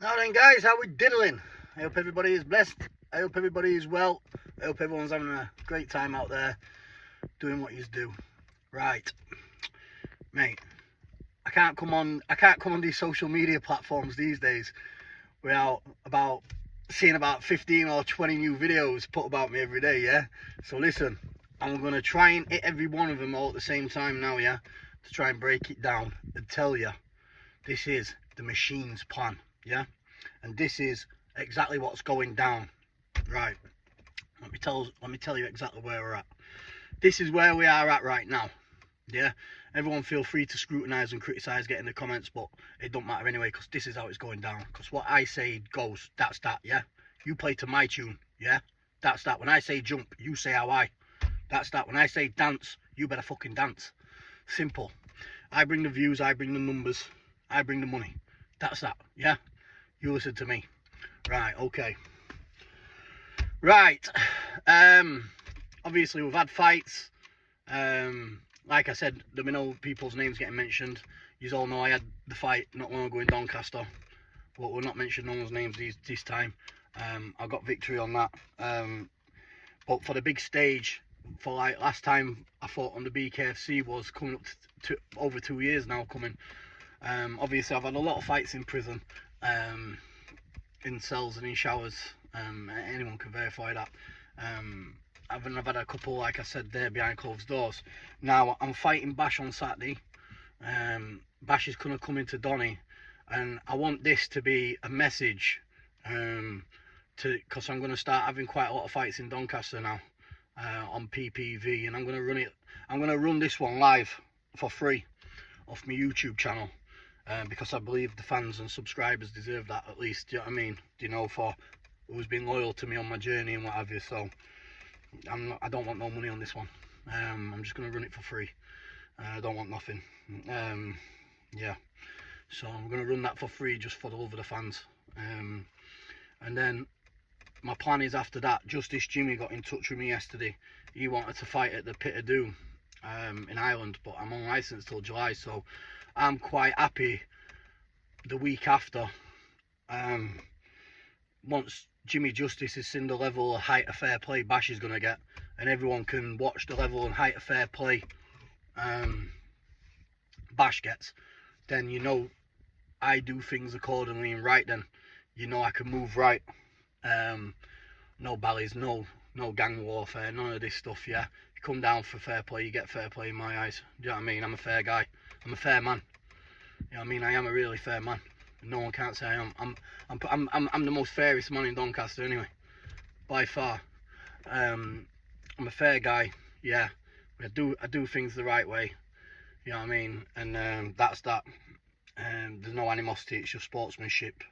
Now then guys, how we diddling? I hope everybody is blessed. I hope everybody is well. I hope everyone's having a great time out there doing what you do. Right, mate. I can't come on these social media platforms these days without seeing about 15 or 20 new videos put about me every day, yeah? So listen, I'm gonna try and hit every one of them all at the same time now, yeah? To try and break it down and tell you this is the machine's plan, yeah? And this is exactly what's going down. Right, let me tell you exactly where we're at. This is where we are at right now, yeah? Everyone feel free to scrutinise and criticise, get in the comments, but it don't matter anyway, because this is how it's going down. Because what I say goes, that's that, yeah? You play to my tune, yeah? That's that. When I say jump, you say how I. That's that. When I say dance, you better fucking dance. Simple. I bring the views, I bring the numbers, I bring the money. That's that, yeah? You listen to me. Right, okay. Right. Obviously we've had fights. Like I said, there'll be no people's names getting mentioned. You all know I had the fight not long ago in Doncaster, but we'll not mention no one's names this time. I got victory on that. But for the big stage, for like last time I fought on the BKFC was coming up to over 2 years now coming. Obviously I've had a lot of fights in prison, in cells and in showers. Anyone can verify that. I've had a couple, like I said, there behind closed doors. Now I'm fighting Bash on Saturday. Bash is gonna come into Donny, and I want this to be a message, because I'm gonna start having quite a lot of fights in Doncaster now, on PPV, and I'm gonna run this one live for free off my YouTube channel, because I believe the fans and subscribers deserve that at least. Do you know what I mean? You know, for who's been loyal to me on my journey and what have you. So I don't want no money on this one. I'm just gonna run it for free. I don't want nothing. Yeah, so I'm gonna run that for free just for the love of the fans. And then my plan is after that, Justice Jimmy got in touch with me yesterday. He wanted to fight at the Pit of Doom in Ireland, but I'm on licence till July, so I'm quite happy the week after, once Jimmy Justice has seen the level of height of fair play Bash is going to get, and everyone can watch the level and height of fair play Bash gets, then you know I do things accordingly and right. Then you know I can move right. No ballys, no gang warfare, none of this stuff, yeah? You come down for fair play, you get fair play in my eyes. Do you know what I mean? I'm a fair guy. I'm a fair man. You know what I mean? I am a really fair man. No one can't say I am. I'm the most fairest man in Doncaster anyway, by far. I'm a fair guy, yeah. I do things the right way. You know what I mean? And that's that. There's no animosity. It's just sportsmanship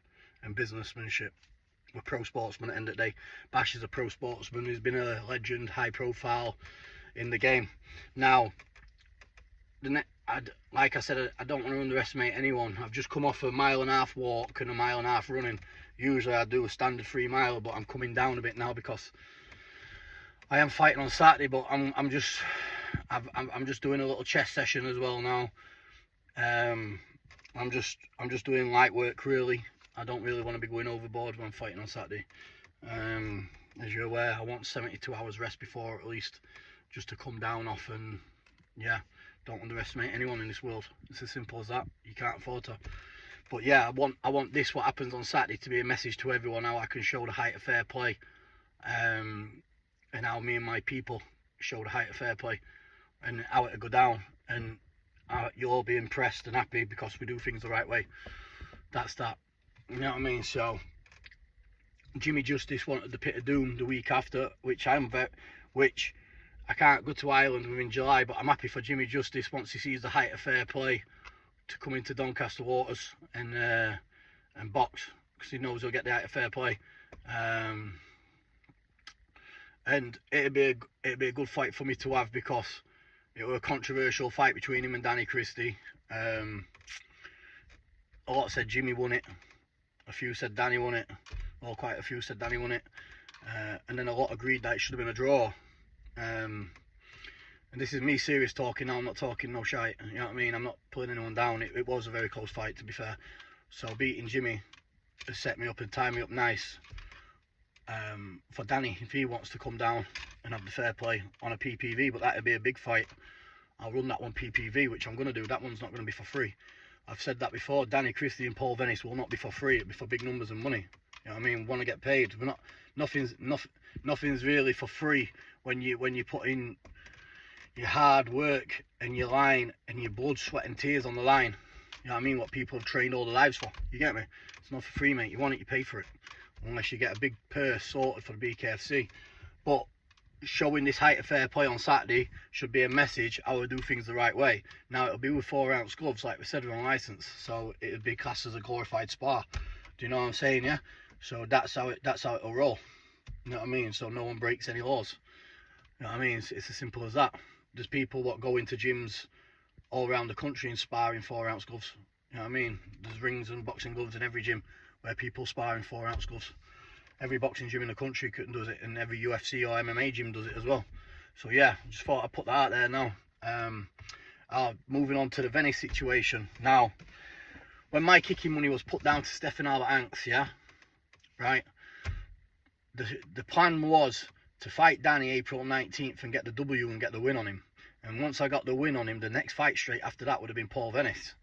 and businessmanship. We're pro sportsman at the end of the day. Bash is a pro sportsman who's been a legend, high profile in the game. Now, like I said, I don't want to underestimate anyone. I've just come off a 1.5 mile walk and a 1.5 mile running. Usually I do a standard 3 mile, but I'm coming down a bit now because I am fighting on Saturday. But I'm just doing a little chest session as well now. I'm just doing light work really. I don't really want to be going overboard when I'm fighting on Saturday. As you're aware, I want 72 hours rest before at least, just to come down off. And yeah, don't underestimate anyone in this world. It's as simple as that. You can't afford to. But yeah, I want this, what happens on Saturday, to be a message to everyone, how I can show the height of fair play, and how me and my people show the height of fair play, and how it'll go down, and you'll all be impressed and happy because we do things the right way. That's that. You know what I mean? So Jimmy Justice wanted the Pit of Doom the week after, which I can't go to Ireland within July, but I'm happy for Jimmy Justice once he sees the height of fair play to come into Doncaster waters and box, because he knows he'll get the height of fair play. And it'd be a good fight for me to have, because it was a controversial fight between him and Danny Christie. A lot said Jimmy won it. A few said Danny won it. Well, quite a few said Danny won it. And then a lot agreed that it should have been a draw. And this is me serious talking now. I'm not talking no shite. You know what I mean? I'm not pulling anyone down. It was a very close fight, to be fair. So beating Jimmy has set me up and tied me up nice for Danny if he wants to come down and have the fair play on a PPV. But that'd be a big fight. I'll run that one PPV, which I'm going to do. That one's not going to be for free. I've said that before. Danny, Christie and Paul Venis will not be for free. It'll be for big numbers and money. You know what I mean? We want to get paid. We're not. Nothing's really for free when you put in your hard work and your line and your blood, sweat and tears on the line. You know what I mean? What people have trained all their lives for. You get me? It's not for free, mate. You want it, you pay for it. Unless you get a big purse sorted for the BKFC. But showing this height of fair play on Saturday should be a message how we do things the right way. Now it'll be with 4-ounce gloves, like we said, we're on license, so it'll be classed as a glorified spar. Do you know what I'm saying? Yeah. So that's how it'll roll. You know what I mean? So no one breaks any laws. You know what I mean? It's as simple as that. There's people that go into gyms all around the country and spar in 4-ounce gloves. You know what I mean? There's rings and boxing gloves in every gym where people spar in 4-ounce gloves. Every boxing gym in the country does it, and every UFC or MMA gym does it as well. So yeah, just thought I'd put that out there now. Moving on to the Venis situation. Now, when my kicking money was put down to Stefan Albert-Anks, yeah, right, the plan was to fight Danny April 19th and get the W and get the win on him. And once I got the win on him, the next fight straight after that would have been Paul Venis.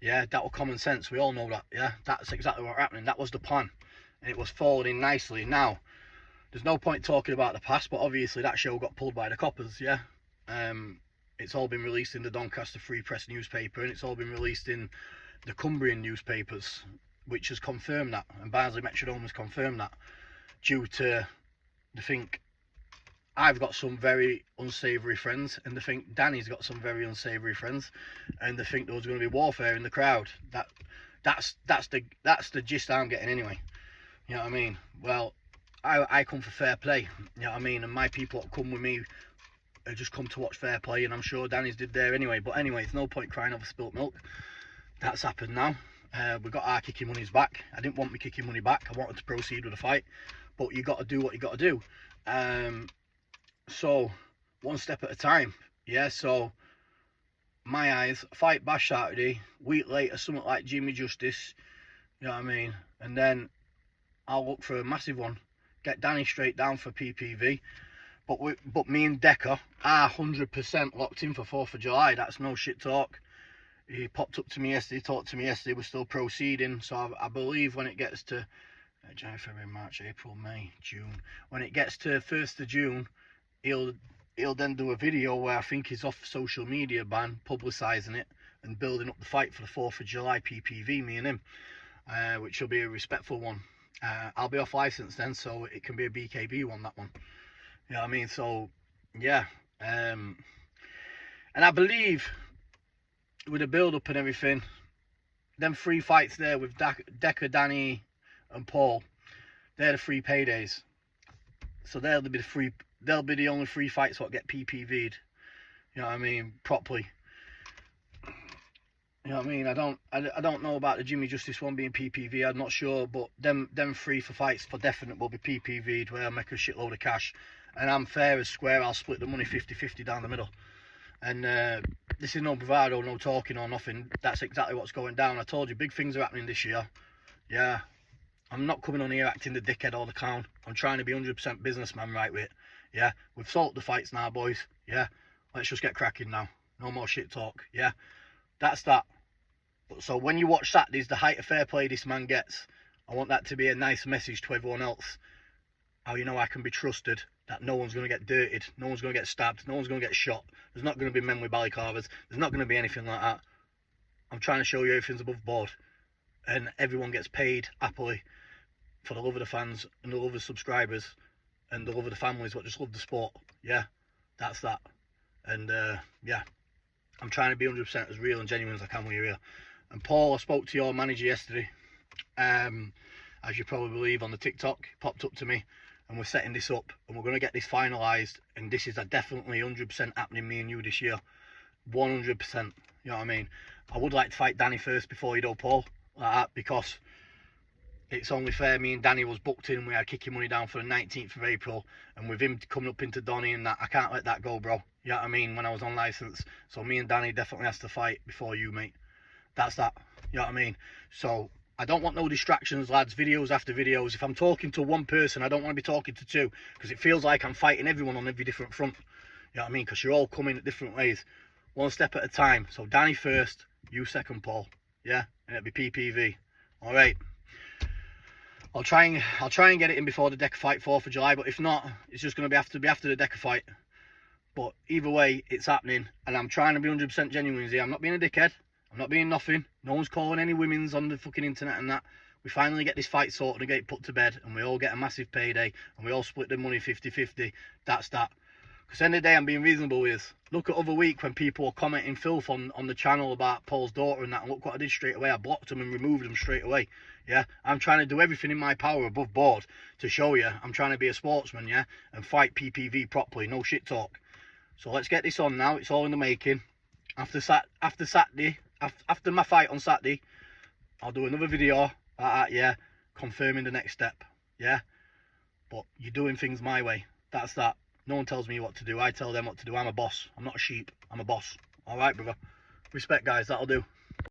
Yeah, that was common sense. We all know that. Yeah, that's exactly what happened. That was the plan. And it was folding nicely. Now, there's no point talking about the past, but obviously that show got pulled by the coppers, yeah. It's all been released in the Doncaster Free Press newspaper, and it's all been released in the Cumbrian newspapers, which has confirmed that, and Barnsley Metrodome has confirmed that, due to they think I've got some very unsavoury friends, and they think Danny's got some very unsavoury friends, and they think there was going to be warfare in the crowd. That's the gist I'm getting anyway. You know what I mean? Well, I come for fair play. You know what I mean? And my people that come with me just come to watch fair play, and I'm sure Danny's did there anyway. But anyway, it's no point crying over spilt milk. That's happened now. We got our kicking monies back. I didn't want my kicking money back. I wanted to proceed with the fight, but you got to do what you got to do. So one step at a time. Yeah. So my eyes, fight Bash Saturday. Week later, something like Jimmy Justice. You know what I mean? And then I'll look for a massive one. Get Danny straight down for PPV. But me and Decca are 100% locked in for 4th of July. That's no shit talk. He popped up to me yesterday, talked to me yesterday. We're still proceeding. So I believe when it gets to January, February, March, April, May, June. When it gets to 1st of June, he'll then do a video where I think he's off social media ban, publicising it and building up the fight for the 4th of July PPV, me and him, which will be a respectful one. I'll be off license then, so it can be a BKB one, that one. You know what I mean? So, yeah. And I believe with the build-up and everything, them 3 fights there with Decca, Danny and Paul, they're the 3 paydays. So they'll be the only 3 fights that get PPV'd. You know what I mean? Properly. You know what I mean? I don't know about the Jimmy Justice one being PPV. I'm not sure, but them 3 for fights for definite will be PPV'd, where I'll make a shitload of cash. And I'm fair as square. I'll split the money 50-50 down the middle. And this is no bravado, no talking or nothing. That's exactly what's going down. I told you, big things are happening this year. Yeah. I'm not coming on here acting the dickhead or the clown. I'm trying to be 100% businessman right with it. Yeah. We've sold the fights now, boys. Yeah. Let's just get cracking now. No more shit talk. Yeah. That's that. So when you watch Saturdays, the height of fair play this man gets, I want that to be a nice message to everyone else. How you know I can be trusted, that no one's going to get dirted, no one's going to get stabbed, no one's going to get shot. There's not going to be men with balaclavas. There's not going to be anything like that. I'm trying to show you everything's above board. And everyone gets paid happily for the love of the fans and the love of the subscribers and the love of the families what just love the sport. Yeah, that's that. And yeah, I'm trying to be 100% as real and genuine as I can with you here. And Paul, I spoke to your manager yesterday, as you probably believe on the TikTok, popped up to me, and we're setting this up, and we're going to get this finalised, and this is a definitely 100% happening, me and you this year, 100%, you know what I mean? I would like to fight Danny first before you do Paul, like that, because it's only fair. Me and Danny was booked in, we had kicking money down for the 19th of April, and with him coming up into Donny and that, I can't let that go, bro, you know what I mean, when I was on licence. So me and Danny definitely has to fight before you, mate. That's that, you know what I mean? So I don't want no distractions, lads. Videos after videos. If I'm talking to one person, I don't want to be talking to two, because it feels like I'm fighting everyone on every different front. You know what I mean? Because you're all coming at different ways, one step at a time. So Danny first, you second, Paul. Yeah, and it'll be PPV. All right. I'll try and get it in before the decca fight, 4th of July. But if not, it's just going to be after the decca fight. But either way, it's happening, and I'm trying to be 100% genuine here. I'm not being a dickhead. I'm not being nothing. No one's calling any women's on the fucking internet and that. We finally get this fight sorted and get it put to bed, and we all get a massive payday, and we all split the money 50-50. That's that. Because at the end of the day, I'm being reasonable with. Look at other week when people were commenting filth on the channel about Paul's daughter and that, and look what I did straight away. I blocked them and removed them straight away. Yeah, I'm trying to do everything in my power above board to show you I'm trying to be a sportsman, yeah, and fight PPV properly, no shit talk. So let's get this on now. It's all in the making. After Saturday, after my fight on Saturday, I'll do another video like that, yeah, confirming the next step, yeah. But you're doing things my way. That's that. No one tells me what to do. I tell them what to do. I'm a boss. I'm not a sheep. I'm a boss. All right, brother. Respect, guys. That'll do.